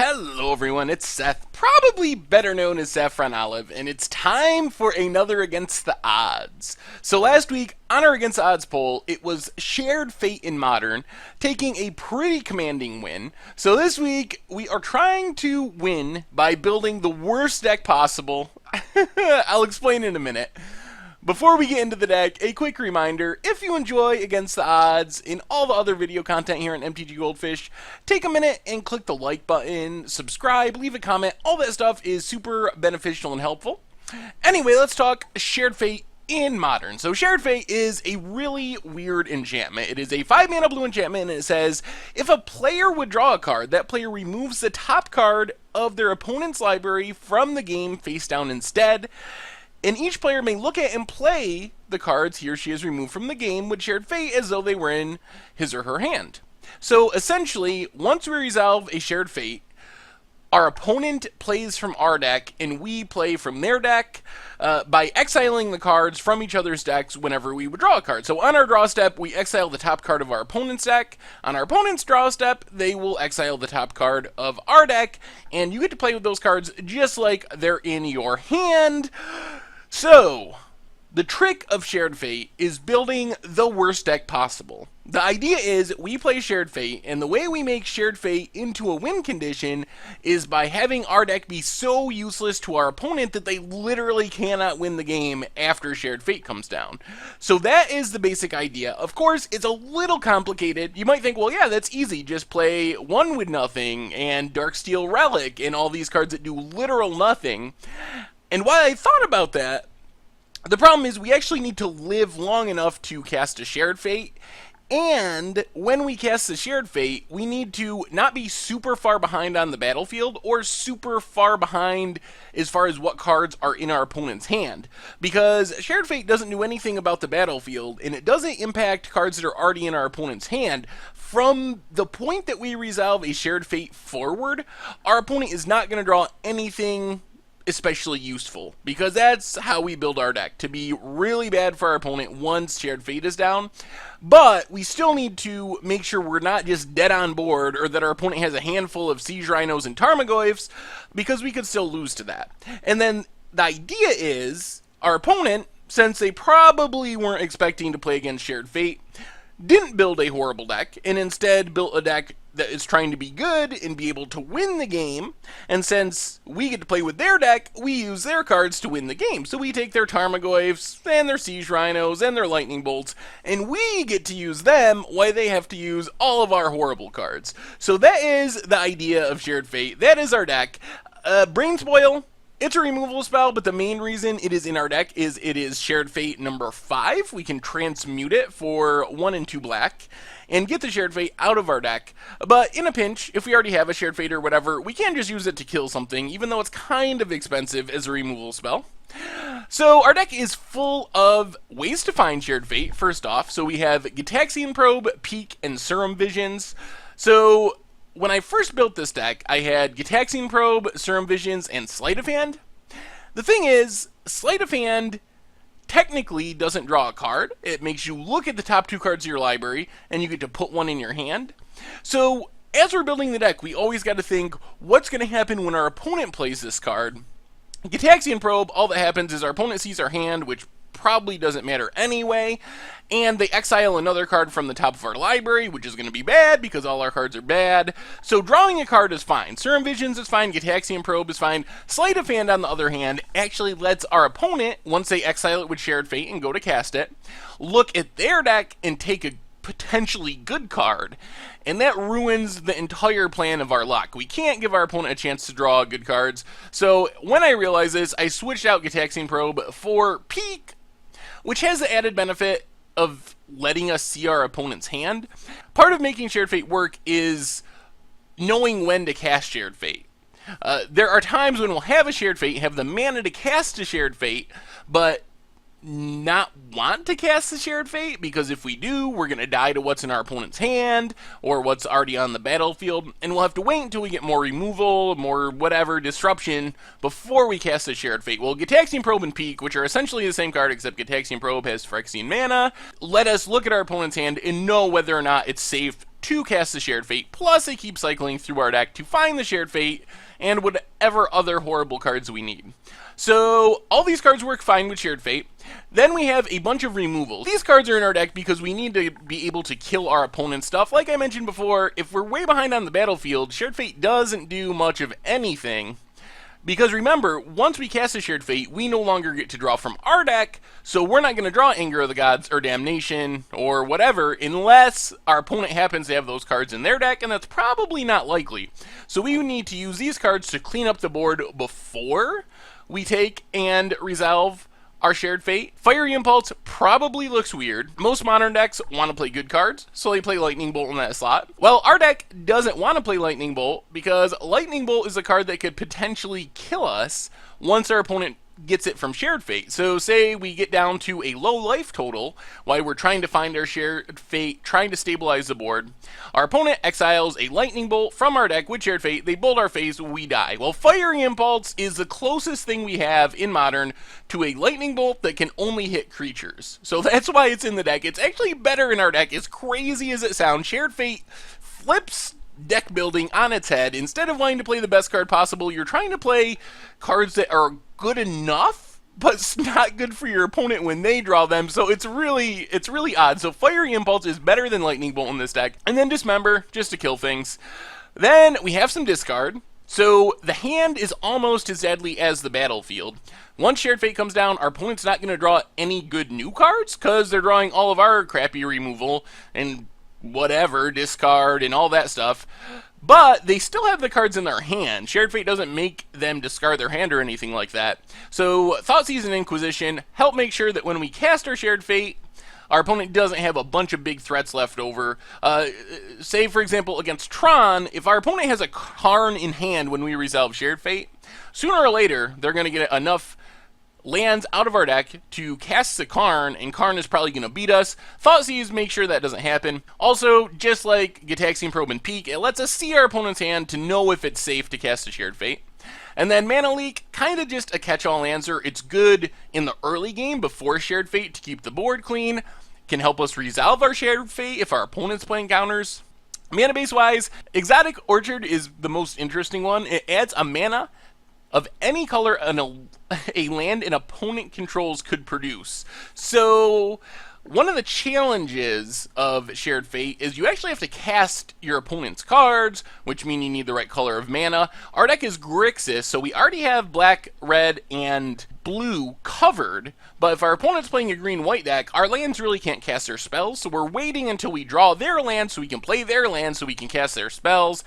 Hello everyone, it's Seth, probably better known as Saffron Olive, and it's time for another Against the Odds. So last week, on our Against the Odds poll, it was Shared Fate in Modern, taking a pretty commanding win. So this week, we are trying to win by building the worst deck possible. I'll explain in a minute. Before we get into the deck, a quick reminder, if you enjoy Against the Odds and all the other video content here on MTG Goldfish, take a minute and click the like button, subscribe, leave a comment, all that stuff is super beneficial and helpful. Anyway, let's talk Shared Fate in Modern. So Shared Fate is a really weird enchantment. It is a 5-mana blue enchantment, and it says, if a player would draw a card, that player removes the top card of their opponent's library from the game face down instead. And each player may look at and play the cards he or she has removed from the game with Shared Fate as though they were in his or her hand. So essentially, once we resolve a Shared Fate, our opponent plays from our deck and we play from their deck by exiling the cards from each other's decks whenever we would draw a card. So on our draw step, we exile the top card of our opponent's deck. On our opponent's draw step, they will exile the top card of our deck, and you get to play with those cards just like they're in your hand. So, the trick of Shared Fate is building the worst deck possible. The idea is we play Shared Fate, and the way we make Shared Fate into a win condition is by having our deck be so useless to our opponent that they literally cannot win the game after Shared Fate comes down. So that is the basic idea. Of course, it's a little complicated. You might think, well, yeah, that's easy. Just play One with Nothing and Darksteel Relic and all these cards that do literal nothing. And while I thought about that, the problem is we actually need to live long enough to cast a Shared Fate, and when we cast the Shared Fate, we need to not be super far behind on the battlefield or super far behind as far as what cards are in our opponent's hand, because Shared Fate doesn't do anything about the battlefield, and it doesn't impact cards that are already in our opponent's hand. From the point that we resolve a Shared Fate forward, our opponent is not going to draw anything especially useful, because that's how we build our deck, to be really bad for our opponent once Shared Fate is down. But we still need to make sure we're not just dead on board, or that our opponent has a handful of Siege Rhinos and Tarmogoyfs, because we could still lose to that. And then the idea is, our opponent, since they probably weren't expecting to play against Shared Fate, didn't build a horrible deck, and instead built a deck that is trying to be good and be able to win the game. And since we get to play with their deck, we use their cards to win the game. So we take their Tarmogoyfs and their Siege Rhinos and their Lightning Bolts, and we get to use them while they have to use all of our horrible cards. So that is the idea of Shared Fate. That is our deck. Brain Spoil, it's a removal spell, but the main reason it is in our deck is it is Shared Fate number 5. We can transmute it for 1 and 2 black and get the Shared Fate out of our deck. But in a pinch, if we already have a Shared Fate or whatever, we can just use it to kill something, even though it's kind of expensive as a removal spell. So our deck is full of ways to find Shared Fate, first off. So we have Gitaxian Probe, Peak, and Serum Visions. So when I first built this deck, I had Gitaxian Probe, Serum Visions, and Sleight of Hand. The thing is, Sleight of Hand technically doesn't draw a card. It makes you look at the top 2 cards of your library, and you get to put one in your hand. So as we're building the deck, we always got to think, what's going to happen when our opponent plays this card? Gitaxian Probe, all that happens is our opponent sees our hand, which probably doesn't matter anyway, and they exile another card from the top of our library, which is going to be bad because all our cards are bad. So drawing a card is fine. Serum Visions is fine. Gitaxian Probe is fine. Sleight of Hand, on the other hand, actually lets our opponent, once they exile it with Shared Fate and go to cast it, look at their deck and take a potentially good card, and that ruins the entire plan of our luck. We can't give our opponent a chance to draw good cards. So when I realized this, I switched out Gitaxian Probe for Peak, which has the added benefit of letting us see our opponent's hand. Part of making Shared Fate work is knowing when to cast Shared Fate. There are times when we'll have a Shared Fate, have the mana to cast a Shared Fate, but not want to cast the Shared Fate, because if we do, we're going to die to what's in our opponent's hand or what's already on the battlefield, and we'll have to wait until we get more removal, more whatever disruption before we cast the Shared Fate. Well, Gitaxian Probe and Peak, which are essentially the same card except Gitaxian Probe has Phyrexian mana, let us look at our opponent's hand and know whether or not it's safe to cast the Shared Fate, plus they keep cycling through our deck to find the Shared Fate and whatever other horrible cards we need. So all these cards work fine with Shared Fate. Then we have a bunch of removals. These cards are in our deck because we need to be able to kill our opponent's stuff. Like I mentioned before, if we're way behind on the battlefield, Shared Fate doesn't do much of anything. Because remember, once we cast a Shared Fate, we no longer get to draw from our deck, so we're not going to draw Anger of the Gods or Damnation or whatever unless our opponent happens to have those cards in their deck, and that's probably not likely. So we need to use these cards to clean up the board before we take and resolve our Shared Fate. Fiery Impulse probably looks weird. Most modern decks want to play good cards, so they play Lightning Bolt in that slot. Well, our deck doesn't want to play Lightning Bolt because Lightning Bolt is a card that could potentially kill us once our opponent gets it from Shared Fate. So say we get down to a low life total while we're trying to find our Shared Fate, trying to stabilize the board. Our opponent exiles a Lightning Bolt from our deck with Shared Fate, they bolt our face, we die. Well, Fiery Impulse is the closest thing we have in Modern to a Lightning Bolt that can only hit creatures. So that's why it's in the deck. It's actually better in our deck, as crazy as it sounds. Shared Fate flips deck building on its head. Instead of wanting to play the best card possible, you're trying to play cards that are good enough, but it's not good for your opponent when they draw them, so it's really odd. So Fiery Impulse is better than Lightning Bolt in this deck. And then Dismember, just to kill things. Then we have some discard. So the hand is almost as deadly as the battlefield. Once Shared Fate comes down, our opponent's not going to draw any good new cards, because they're drawing all of our crappy removal and whatever, discard and all that stuff. But they still have the cards in their hand. Shared Fate doesn't make them discard their hand or anything like that. So Thoughtseize and Inquisition help make sure that when we cast our Shared Fate, our opponent doesn't have a bunch of big threats left over. Say, for example, against Tron, if our opponent has a Karn in hand when we resolve Shared Fate, sooner or later, they're going to get enough lands out of our deck to cast the Karn, and Karn is probably going to beat us. Thoughtseize make sure that doesn't happen. Also, just like Gitaxian Probe and Peek, it lets us see our opponent's hand to know if it's safe to cast a Shared Fate. And then Mana Leak, kind of just a catch-all answer. It's good in the early game before Shared Fate to keep the board clean. Can help us resolve our Shared Fate if our opponent's playing counters. Mana base wise, Exotic Orchard is the most interesting one. It adds a mana of any color a land an opponent controls could produce. So one of the challenges of Shared Fate is you actually have to cast your opponent's cards, which means you need the right color of mana. Our deck is Grixis, so we already have black, red, and blue covered, but if our opponent's playing a green-white deck, our lands really can't cast their spells, so we're waiting until we draw their land so we can play their land so we can cast their spells.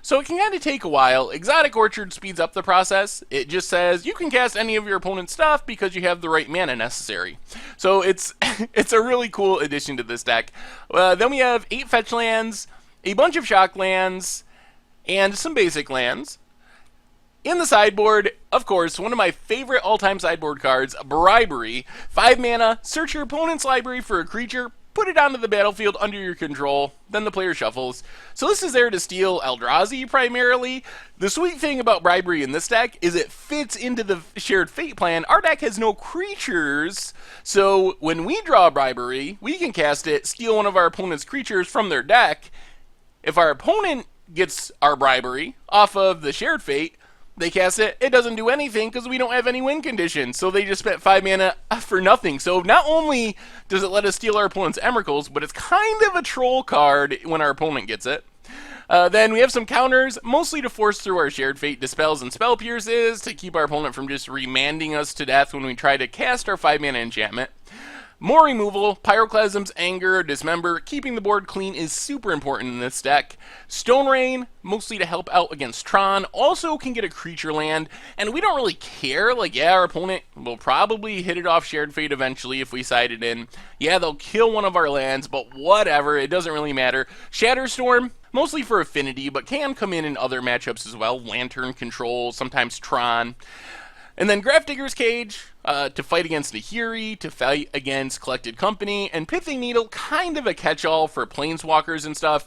So it can kind of take a while. Exotic Orchard speeds up the process. It just says you can cast any of your opponent's stuff because you have the right mana necessary. So it's it's a really cool addition to this deck. Then we have 8 fetch lands, a bunch of shock lands, and some basic lands. In the sideboard, of course, one of my favorite all-time sideboard cards, Bribery. 5 mana, search your opponent's library for a creature, put it onto the battlefield under your control, then the player shuffles. So this is there to steal Eldrazi primarily. The sweet thing about Bribery in this deck is it fits into the Shared Fate plan. Our deck has no creatures, so when we draw Bribery, we can cast it, steal one of our opponent's creatures from their deck. If our opponent gets our Bribery off of the Shared Fate, they cast it, it doesn't do anything because we don't have any win conditions, so they just spent 5 mana for nothing. So not only does it let us steal our opponent's Emeralds, but it's kind of a troll card when our opponent gets it. Then we have some counters, mostly to force through our Shared Fate Dispels and Spell Pierces, to keep our opponent from just remanding us to death when we try to cast our 5 mana enchantment. More removal, Pyroclasms, Anger, Dismember. Keeping the board clean is super important in this deck. Stone Rain, mostly to help out against Tron, also can get a creature land, and we don't really care. Like, yeah, our opponent will probably hit it off Shared Fate eventually if we side it in. Yeah, they'll kill one of our lands, but whatever, it doesn't really matter. Shatterstorm, mostly for affinity, but can come in other matchups as well. Lantern Control, sometimes Tron. And then Grafdigger's Cage, to fight against Nahiri, to fight against Collected Company, and Pithing Needle, kind of a catch-all for Planeswalkers and stuff.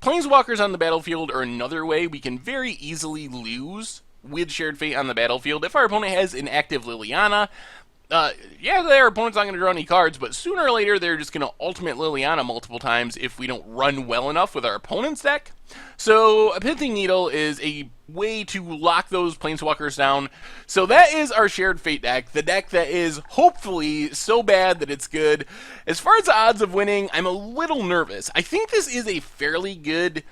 Planeswalkers on the battlefield are another way we can very easily lose with Shared Fate on the battlefield. If our opponent has an active Liliana, Yeah, their opponent's not going to draw any cards, but sooner or later they're just going to ultimate Liliana multiple times if we don't run well enough with our opponent's deck. So a Pithing Needle is a way to lock those Planeswalkers down. So that is our Shared Fate deck, the deck that is hopefully so bad that it's good. As far as the odds of winning, I'm a little nervous. I think this is a fairly good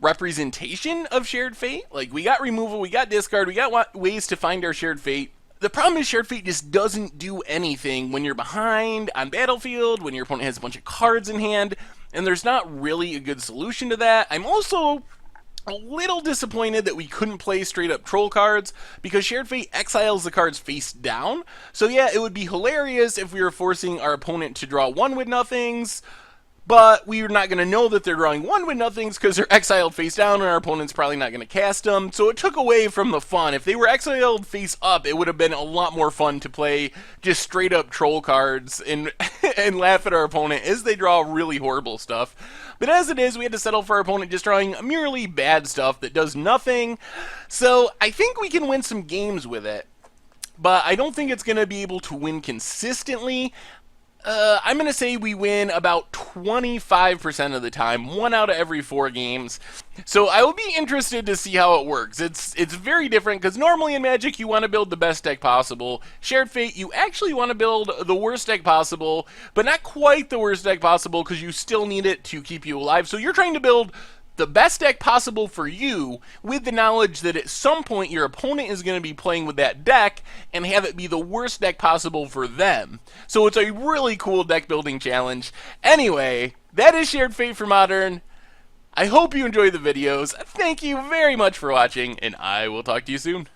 representation of Shared Fate. Like, we got removal, we got discard, we got ways to find our Shared Fate. The problem is Shared Fate just doesn't do anything when you're behind on battlefield, when your opponent has a bunch of cards in hand, and there's not really a good solution to that. I'm also a little disappointed that we couldn't play straight up troll cards, because Shared Fate exiles the cards face down. So yeah, it would be hilarious if we were forcing our opponent to draw 1-with-nothings, but we're not going to know that they're drawing 1-with-nothings because they're exiled face down and our opponent's probably not going to cast them. So it took away from the fun. If they were exiled face up, it would have been a lot more fun to play just straight up troll cards and, and laugh at our opponent as they draw really horrible stuff. But as it is, we had to settle for our opponent just drawing merely bad stuff that does nothing. So I think we can win some games with it, but I don't think it's going to be able to win consistently. I'm going to say we win about 25% of the time, 1 out of every 4 games. So I will be interested to see how it works. It's very different, because normally in Magic you want to build the best deck possible. Shared Fate, you actually want to build the worst deck possible, but not quite the worst deck possible, because you still need it to keep you alive. So you're trying to build the best deck possible for you, with the knowledge that at some point your opponent is going to be playing with that deck and have it be the worst deck possible for them. So it's a really cool deck building challenge. Anyway, that is Shared Fate for Modern. I hope you enjoy the videos. Thank you very much for watching, and I will talk to you soon.